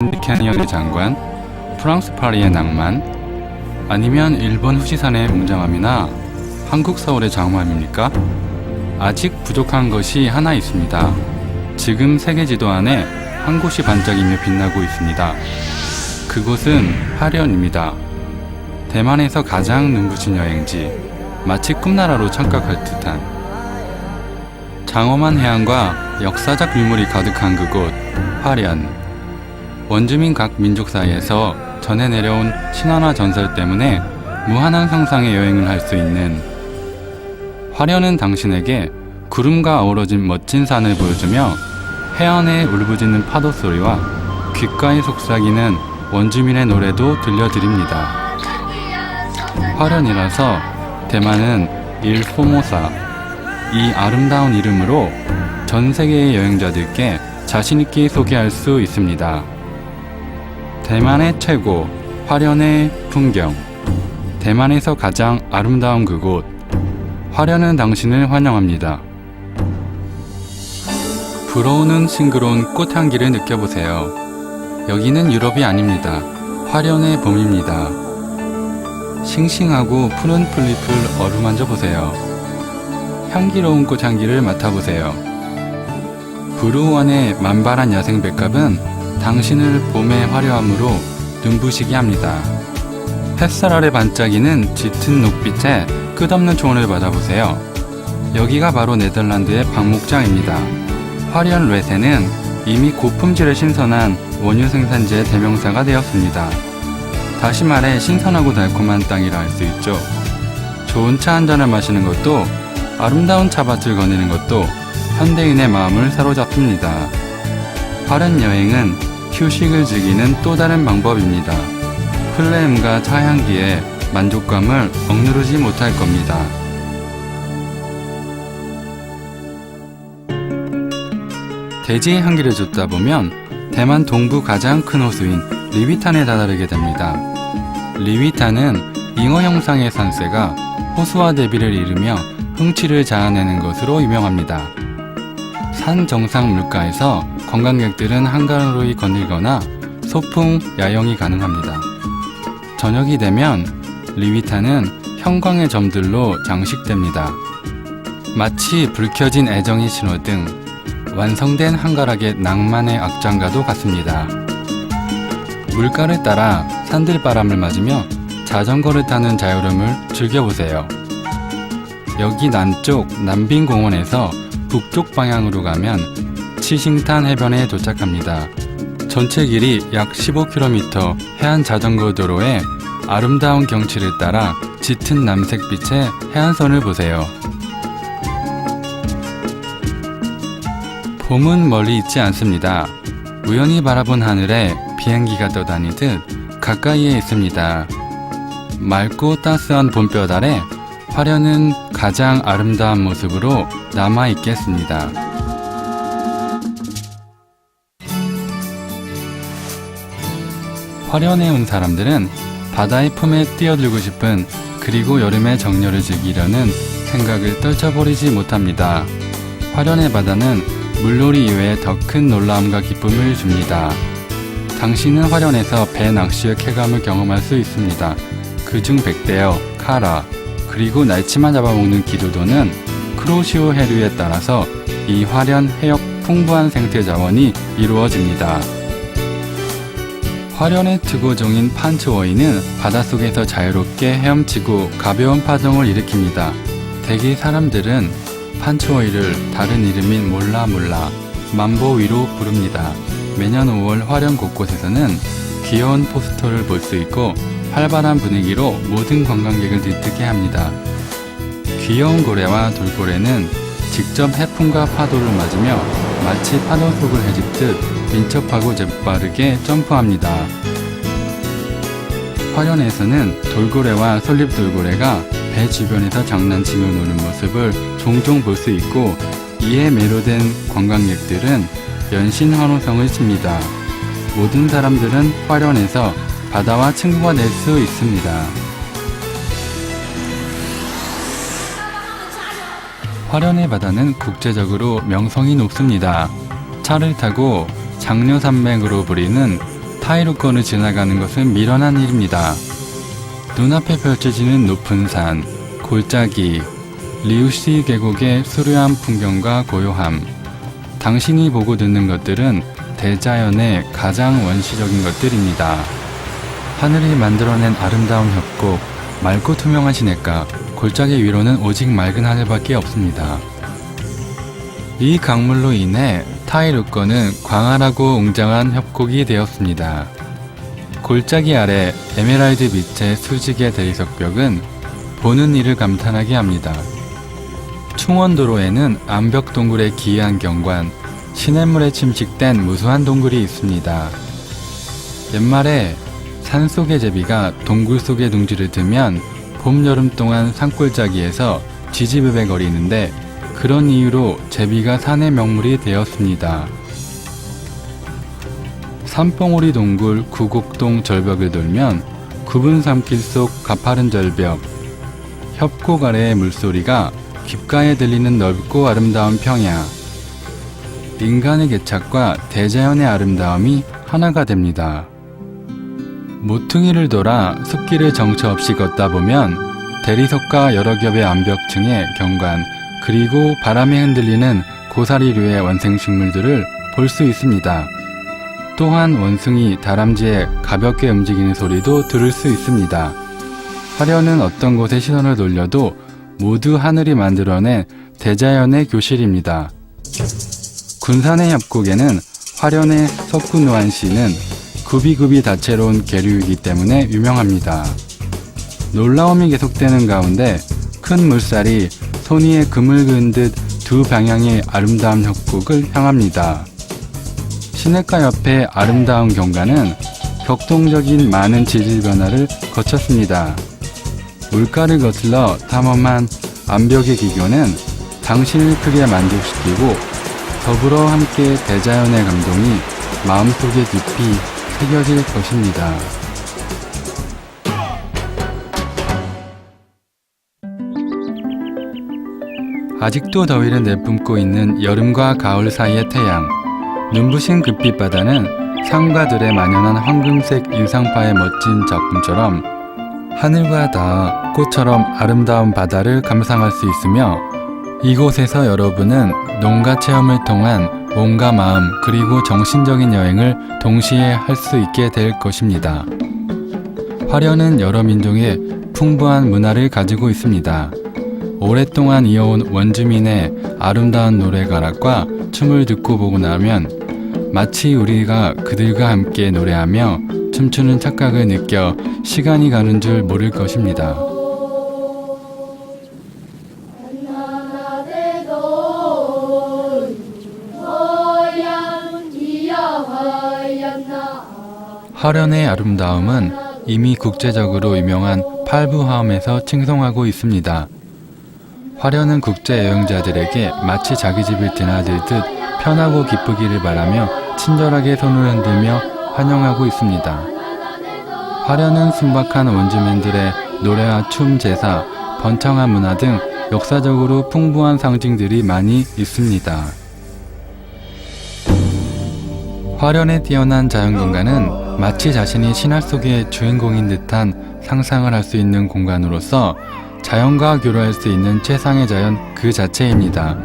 캐니언의 장관, 프랑스 파리의 낭만, 아니면 일본 후지산의 웅장함이나 한국 서울의 장엄함입니까? 아직 부족한 것이 하나 있습니다. 지금 세계 지도 안에 한 곳이 반짝이며 빛나고 있습니다. 그곳은 화련입니다. 대만에서 가장 눈부신 여행지, 마치 꿈나라로 착각할 듯한 장엄한 해안과 역사적 유물이 가득한 그곳, 화련. 원주민 각 민족 사이에서 전해 내려온 신화나 전설 때문에 무한한 상상의 여행을 할 수 있는 화련은 당신에게 구름과 어우러진 멋진 산을 보여주며 해안의 울부짖는 파도 소리와 귓가에 속삭이는 원주민의 노래도 들려드립니다. 화련이라서 대만은 일포모사, 이 아름다운 이름으로 전 세계의 여행자들께 자신있게 소개할 수 있습니다. 대만의 최고, 화련의 풍경. 대만에서 가장 아름다운 그곳, 화련은 당신을 환영합니다. 불어오는 싱그러운 꽃향기를 느껴보세요. 여기는 유럽이 아닙니다. 화련의 봄입니다. 싱싱하고 푸른 풀잎을 어루만져 보세요. 향기로운 꽃향기를 맡아보세요. 브루원의 만발한 야생백합은 당신을 봄의 화려함으로 눈부시게 합니다. 햇살 아래 반짝이는 짙은 녹빛에 끝없는 초원을 받아보세요. 여기가 바로 네덜란드의 박목장입니다. 화련 레세는 이미 고품질의 신선한 원유 생산지의 대명사가 되었습니다. 다시 말해 신선하고 달콤한 땅이라 할 수 있죠. 좋은 차 한 잔을 마시는 것도 아름다운 차밭을 거니는 것도 현대인의 마음을 사로잡습니다. 화련 여행은 휴식을 즐기는 또 다른 방법입니다. 플레음과 차향기에 만족감을 억누르지 못할 겁니다. 대지의 향기를 쫓다 보면 대만 동부 가장 큰 호수인 리위탄에 다다르게 됩니다. 리위탄은 잉어 형상의 산세가 호수와 대비를 이루며 흥취를 자아내는 것으로 유명합니다. 산 정상 물가에서 관광객들은 한가로이 거닐거나 소풍, 야영이 가능합니다. 저녁이 되면 리위탄은 형광의 점들로 장식됩니다. 마치 불 켜진 애정의 신호등, 완성된 한가락의 낭만의 악장가도 같습니다. 물가를 따라 산들바람을 맞으며 자전거를 타는 자유로움을 즐겨보세요. 여기 남쪽 남빈공원에서 북쪽 방향으로 가면 치싱탄 해변에 도착합니다. 전체 길이 약 15km 해안 자전거 도로에 아름다운 경치를 따라 짙은 남색빛의 해안선을 보세요. 봄은 멀리 있지 않습니다. 우연히 바라본 하늘에 비행기가 떠다니듯 가까이에 있습니다. 맑고 따스한 봄볕 아래 화련은 가장 아름다운 모습으로 남아있겠습니다. 화련에 온 사람들은 바다의 품에 뛰어들고 싶은, 그리고 여름의 정열을 즐기려는 생각을 떨쳐버리지 못합니다. 화련의 바다는 물놀이 이외에 더 큰 놀라움과 기쁨을 줍니다. 당신은 화련에서 배 낚시의 쾌감을 경험할 수 있습니다. 그중 백대어, 카라, 그리고 날치만 잡아먹는 기도도는 크로시오 해류에 따라서 이 화련 해역 풍부한 생태 자원이 이루어집니다. 화련의 특고종인 판츠워이는 바닷속에서 자유롭게 헤엄치고 가벼운 파동을 일으킵니다. 대개 사람들은 판츠워이를 다른 이름인 몰라몰라, 만보위로 부릅니다. 매년 5월 화련 곳곳에서는 귀여운 포스터를 볼 수 있고 활발한 분위기로 모든 관광객을 들뜨게 합니다. 귀여운 고래와 돌고래는 직접 해풍과 파도를 맞으며 마치 파도 속을 헤집듯 민첩하고 재빠르게 점프합니다. 화련에서는 돌고래와 솔잎돌고래가 배 주변에서 장난치며 노는 모습을 종종 볼 수 있고, 이에 매료된 관광객들은 연신환호성을 칩니다. 모든 사람들은 화련에서 바다와 친구가 될 수 있습니다. 화련의 바다는 국제적으로 명성이 높습니다. 차를 타고 장려산맥으로 불리는 타이루권을 지나가는 것은 미련한 일입니다. 눈앞에 펼쳐지는 높은 산, 골짜기, 리우시 계곡의 수려한 풍경과 고요함, 당신이 보고 듣는 것들은 대자연의 가장 원시적인 것들입니다. 하늘이 만들어낸 아름다운 협곡, 맑고 투명한 시냇가, 골짜기 위로는 오직 맑은 하늘밖에 없습니다. 이 강물로 인해 타이루권은 광활하고 웅장한 협곡이 되었습니다. 골짜기 아래 에메랄드 빛의 수직의 대리석벽은 보는 이를 감탄하게 합니다. 충원도로에는 암벽 동굴의 기이한 경관, 시냇물에 침식된 무수한 동굴이 있습니다. 옛말에 산속의 제비가 동굴 속에 둥지를 트면 봄, 여름 동안 산골짜기에서 지지배배거리는데 그런 이유로 제비가 산의 명물이 되었습니다. 산봉우리 동굴 구곡동 절벽을 돌면 굽은 산길 속 가파른 절벽, 협곡 아래의 물소리가 귓가에 들리는 넓고 아름다운 평야, 인간의 개착과 대자연의 아름다움이 하나가 됩니다. 모퉁이를 돌아 숲길을 정처 없이 걷다 보면 대리석과 여러 겹의 암벽층의 경관, 그리고 바람에 흔들리는 고사리류의 원생식물들을 볼 수 있습니다. 또한 원숭이, 다람쥐의 가볍게 움직이는 소리도 들을 수 있습니다. 화려는 어떤 곳에 시선을 돌려도 모두 하늘이 만들어낸 대자연의 교실입니다. 군산의 협곡에는 화련의 석구노안씨는 굽이굽이 다채로운 계류이기 때문에 유명합니다. 놀라움이 계속되는 가운데 큰 물살이 손 위에 금을 그은 듯 두 방향의 아름다운 협곡을 향합니다. 시냇가 옆의 아름다운 경관은 격동적인 많은 지질 변화를 거쳤습니다. 물가를 거슬러 탐험한 암벽의 기교는 당신을 크게 만족시키고 더불어 함께 대자연의 감동이 마음속에 깊이 새겨질 것입니다. 아직도 더위를 내뿜고 있는 여름과 가을 사이의 태양, 눈부신 금빛 바다는 상가들에 만연한 황금색 인상파의 멋진 작품처럼 하늘과 닿아 꽃처럼 아름다운 바다를 감상할 수 있으며 이곳에서 여러분은 농가 체험을 통한 몸과 마음 그리고 정신적인 여행을 동시에 할 수 있게 될 것입니다. 화련은 여러 민족의 풍부한 문화를 가지고 있습니다. 오랫동안 이어온 원주민의 아름다운 노래가락과 춤을 듣고 보고 나면 마치 우리가 그들과 함께 노래하며 춤추는 착각을 느껴 시간이 가는 줄 모를 것입니다. 화련의 아름다움은 이미 국제적으로 유명한 팔부화엄에서 칭송하고 있습니다. 화련은 국제 여행자들에게 마치 자기 집을 드나들듯 편하고 기쁘기를 바라며 친절하게 손을 흔들며 환영하고 있습니다. 화련은 순박한 원주민들의 노래와 춤, 제사, 번창한 문화 등 역사적으로 풍부한 상징들이 많이 있습니다. 화련의 뛰어난 자연경관은 마치 자신이 신화 속의 주인공인 듯한 상상을 할 수 있는 공간으로서 자연과 교류할 수 있는 최상의 자연 그 자체입니다.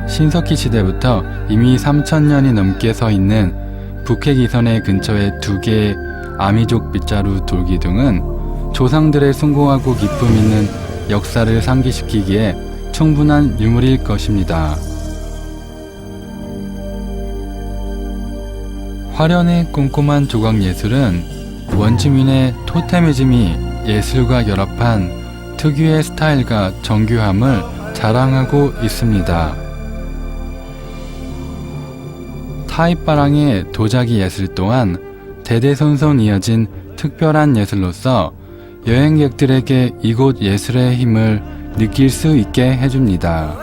신석기 시대부터 이미 3000년이 넘게 서 있는 북해기선의 근처의 두 개의 아미족 빗자루 돌기둥은 조상들의 숭고하고 기쁨 있는 역사를 상기시키기에 충분한 유물일 것입니다. 화련의 꼼꼼한 조각 예술은 원주민의 토테미즘이 예술과 결합한 특유의 스타일과 정교함을 자랑하고 있습니다. 타이바랑의 도자기 예술 또한 대대손손 이어진 특별한 예술로서 여행객들에게 이곳 예술의 힘을 느낄 수 있게 해줍니다.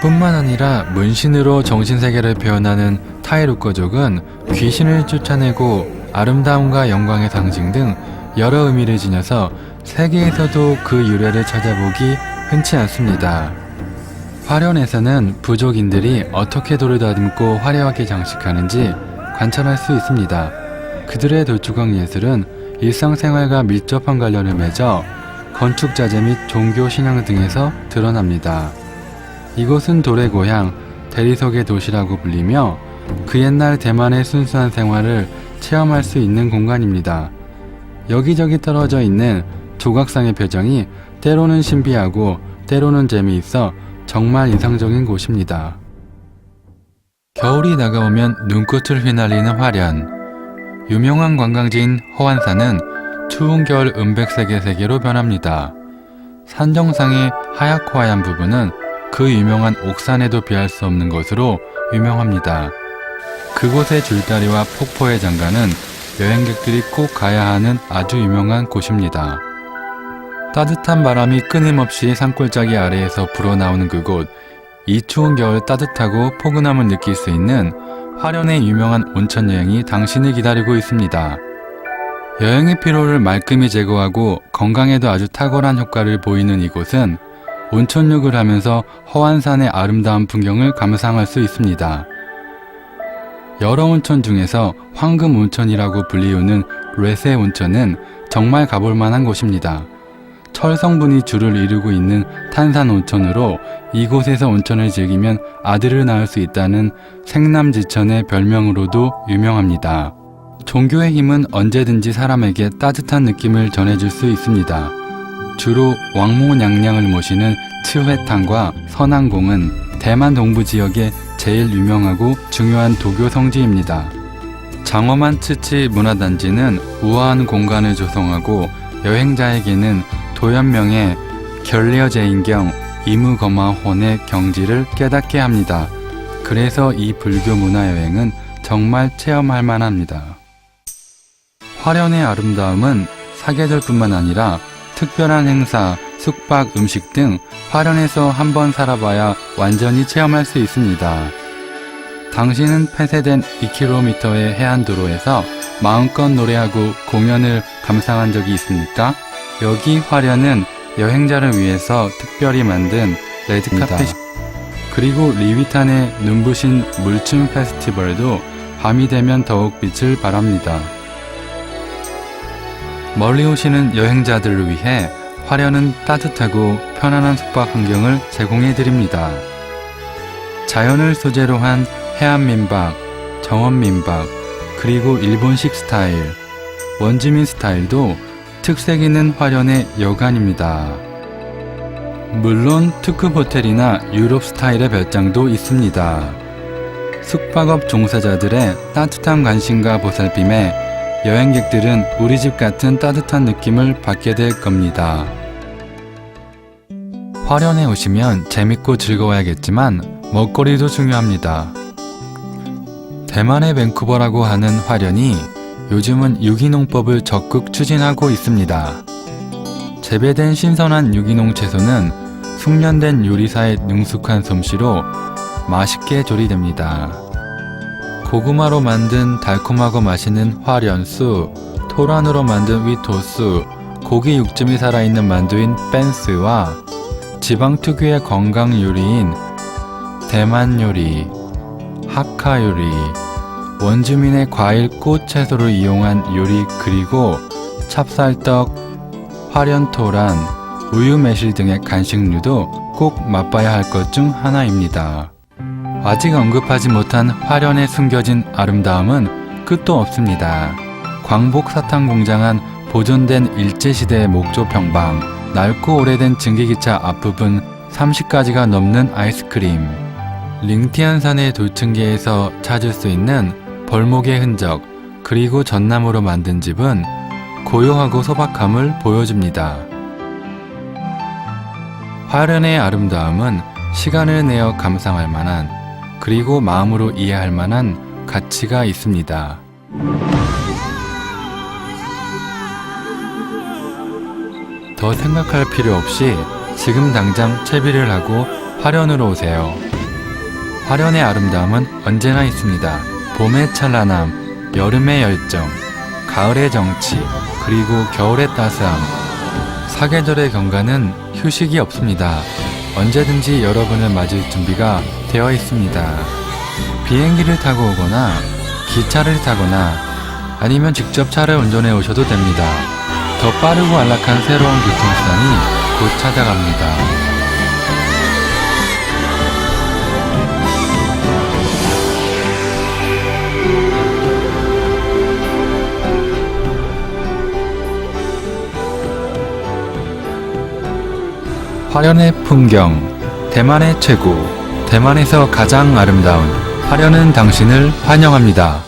뿐만 아니라 문신으로 정신세계를 표현하는 타이루거족은 귀신을 쫓아내고 아름다움과 영광의 상징 등 여러 의미를 지녀서 세계에서도 그 유래를 찾아보기 흔치 않습니다. 화련에서는 부족인들이 어떻게 돌을 다듬고 화려하게 장식하는지 관찰할 수 있습니다. 그들의 돌주광 예술은 일상생활과 밀접한 관련을 맺어 건축 자재 및 종교 신앙 등에서 드러납니다. 이곳은 돌의 고향, 대리석의 도시라고 불리며 그 옛날 대만의 순수한 생활을 체험할 수 있는 공간입니다. 여기저기 떨어져 있는 조각상의 표정이 때로는 신비하고 때로는 재미있어 정말 인상적인 곳입니다. 겨울이 다가오면 눈꽃을 휘날리는 화련. 유명한 관광지인 허안산은 추운 겨울 은백색의 세계로 변합니다. 산 정상의 하얗고 하얀 부분은 그 유명한 옥산에도 비할 수 없는 것으로 유명합니다. 그곳의 줄다리와 폭포의 장가는 여행객들이 꼭 가야 하는 아주 유명한 곳입니다. 따뜻한 바람이 끊임없이 산골짜기 아래에서 불어나오는 그곳. 이 추운 겨울 따뜻하고 포근함을 느낄 수 있는 화련의 유명한 온천 여행이 당신을 기다리고 있습니다. 여행의 피로를 말끔히 제거하고 건강에도 아주 탁월한 효과를 보이는 이곳은 온천욕을 하면서 허안산의 아름다운 풍경을 감상할 수 있습니다. 여러 온천 중에서 황금 온천이라고 불리우는 뢰세 온천은 정말 가볼 만한 곳입니다. 철 성분이 주를 이루고 있는 탄산 온천으로 이곳에서 온천을 즐기면 아들을 낳을 수 있다는 생남지천의 별명으로도 유명합니다. 종교의 힘은 언제든지 사람에게 따뜻한 느낌을 전해줄 수 있습니다. 주로 왕모娘娘을 모시는 츠회탕과 선왕궁은 대만 동부 지역의 제일 유명하고 중요한 도교 성지입니다. 장엄한 츠치 문화단지는 우아한 공간을 조성하고 여행자에게는 도연명의 결리어제인경 이무거마혼의 경지를 깨닫게 합니다. 그래서 이 불교 문화여행은 정말 체험할 만합니다. 화련의 아름다움은 사계절뿐만 아니라 특별한 행사, 숙박, 음식 등 화련에서 한번 살아봐야 완전히 체험할 수 있습니다. 당신은 폐쇄된 2km의 해안도로에서 마음껏 노래하고 공연을 감상한 적이 있습니까? 여기 화련은 여행자를 위해서 특별히 만든 레드카펫 그리고 리비탄의 눈부신 물춤 페스티벌도 밤이 되면 더욱 빛을 발합니다. 멀리 오시는 여행자들을 위해 화련은 따뜻하고 편안한 숙박 환경을 제공해 드립니다. 자연을 소재로 한 해안민박, 정원민박, 그리고 일본식 스타일, 원주민 스타일도 특색 있는 화련의 여관입니다. 물론 특급 호텔이나 유럽 스타일의 별장도 있습니다. 숙박업 종사자들의 따뜻한 관심과 보살핌에 여행객들은 우리 집 같은 따뜻한 느낌을 받게 될 겁니다. 화련에 오시면 재밌고 즐거워야겠지만 먹거리도 중요합니다. 대만의 밴쿠버라고 하는 화련이 요즘은 유기농법을 적극 추진하고 있습니다. 재배된 신선한 유기농 채소는 숙련된 요리사의 능숙한 솜씨로 맛있게 조리됩니다. 고구마로 만든 달콤하고 맛있는 화련수, 토란으로 만든 위토수, 고기 육즙이 살아있는 만두인 뺀스와 지방 특유의 건강 요리인 대만 요리, 하카 요리, 원주민의 과일, 꽃, 채소를 이용한 요리 그리고 찹쌀떡, 화련토란, 우유 매실 등의 간식류도 꼭 맛봐야 할 것 중 하나입니다. 아직 언급하지 못한 화련에 숨겨진 아름다움은 끝도 없습니다. 광복 사탕 공장 안 보존된 일제시대의 목조 평방, 낡고 오래된 증기기차 앞부분 30가지가 넘는 아이스크림, 링티안산의 돌층계에서 찾을 수 있는 벌목의 흔적, 그리고 전나무로 만든 집은 고요하고 소박함을 보여줍니다. 화련의 아름다움은 시간을 내어 감상할 만한, 그리고 마음으로 이해할 만한 가치가 있습니다. 더 생각할 필요 없이 지금 당장 채비를 하고 화련으로 오세요. 화련의 아름다움은 언제나 있습니다. 봄의 찬란함, 여름의 열정, 가을의 정치, 그리고 겨울의 따스함. 사계절의 경관은 휴식이 없습니다. 언제든지 여러분을 맞을 준비가 되어 있습니다. 비행기를 타고 오거나 기차를 타거나 아니면 직접 차를 운전해 오셔도 됩니다. 더 빠르고 안락한 새로운 교통수단이 곧 찾아갑니다. 화련의 풍경, 대만의 최고, 대만에서 가장 아름다운 화련은 당신을 환영합니다.